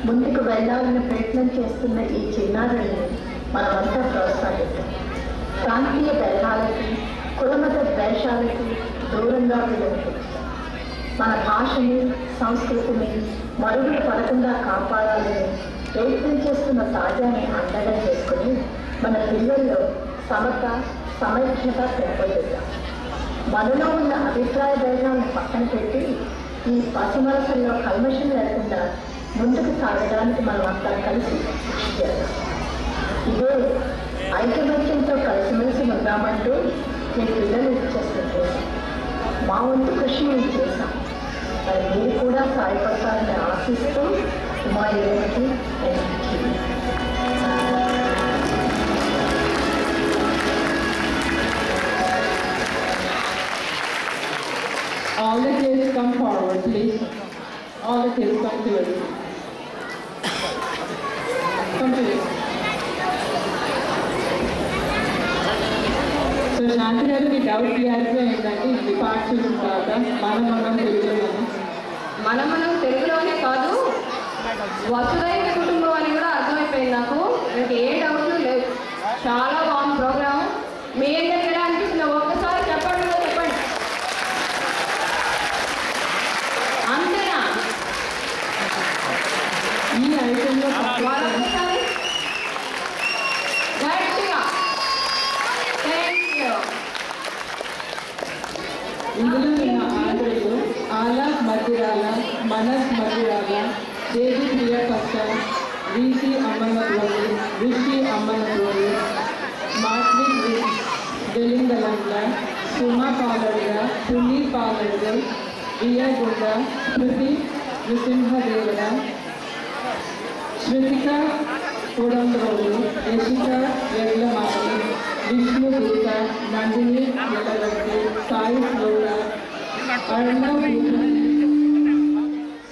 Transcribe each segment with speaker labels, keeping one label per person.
Speaker 1: ముందుకు వెళ్ళాలని ప్రయత్నం చేస్తున్న ఈ చిన్నారుల్ని మనమంతా ప్రోత్సహిద్దాం. ప్రాంతీయ భేదాలకి, కులమత ద్వేషాలకి దూరంగా విలువనిస్తాం. మన భాషని, సంస్కృతిని మరుగులు పడకుండా కాపాడాలని ప్రయత్నం చేస్తున్న తాజాని అండగా చేసుకుని మన పిల్లల్లో సమత, సమైక్యత పెంపొందిద్దాం. మనలో ఉన్న అభిప్రాయ భేదాలను పక్కన పెట్టి ఈ పసిమనసుల్లో కల్మషం లేకుండా ముందుకు సాగడానికి మనం అంతా కలిసి కృషి చేద్దాం. ఇదే ఐకమత్యంతో కలిసిమెలిసి ఉందామంటూ మీ పిల్లలు ఇచ్చేస్తుంటే మా వంతు కృషి మేము చేశాం. మరి మీరు కూడా సాయపడతారని ఆశిస్తూ మా యువకి
Speaker 2: All the kids come forward, please. All the kids come to us. Come to us. So Shanti garu ki doubt clearly ఏంటంటే ఇది పార్ట్ చూసిన తర్వాత
Speaker 3: మనం తెలుగులోనే కాదు వసుదైన కుటుంబం అని కూడా అర్థమైపోయింది నాకు. నాకు ఏ డౌట్లు లేదు. చాలా బాగుంది ప్రోగ్రామ్. మీ అందరికి ఎలా అనిపిస్తుందో ఒక్కసారి చెప్పండి. అంతేనా?
Speaker 2: ఈ ఐటెంలో
Speaker 3: మరొకసారి గట్టిగా థ్యాంక్ యూ.
Speaker 2: ఇందులో ఉన్న ఆంధ్రులు ఆలాప్ మధ్యరాల, మనస్ మధ్యరాల, దేవి ప్రియ పక్క, రీతి అమ్మనతోడు, ఋషి అమ్మనతోడు, మాట్రిక్ వెలింగలంగ, సుమా పాలడుగ, పులి పాలడుగ, వియగుండ, శృతి నృసింహదేవర, శృతిక కుడంద్రోడు, యశిక ఎడ్లమాలి, విష్ణు దూత, నందిని ఎల్లగట్టి, సాయి శ్లోక, అర్ణవ్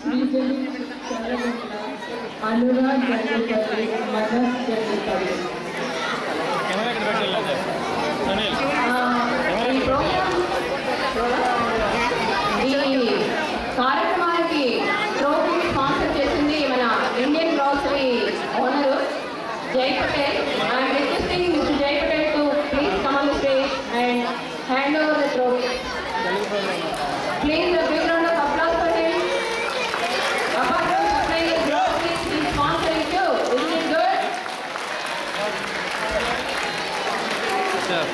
Speaker 2: శ్రీజలి చంద్రగుండ, అనురాగ్ గంగపల్లి, మనస్ గంగపల్లి.
Speaker 3: ఈ కార్యక్రమానికి ట్రోఫీ స్పాన్సర్ చేసింది మన ఇండియన్ గ్రాసరీ ఓనర్ జై Patel. I'm requesting mister Jai Patel to please come on the stage and hand over the trophy. Please big round of applause for him. Apart from supplying the groceries, he is sponsoring too. Isn't it good?
Speaker 4: Sure.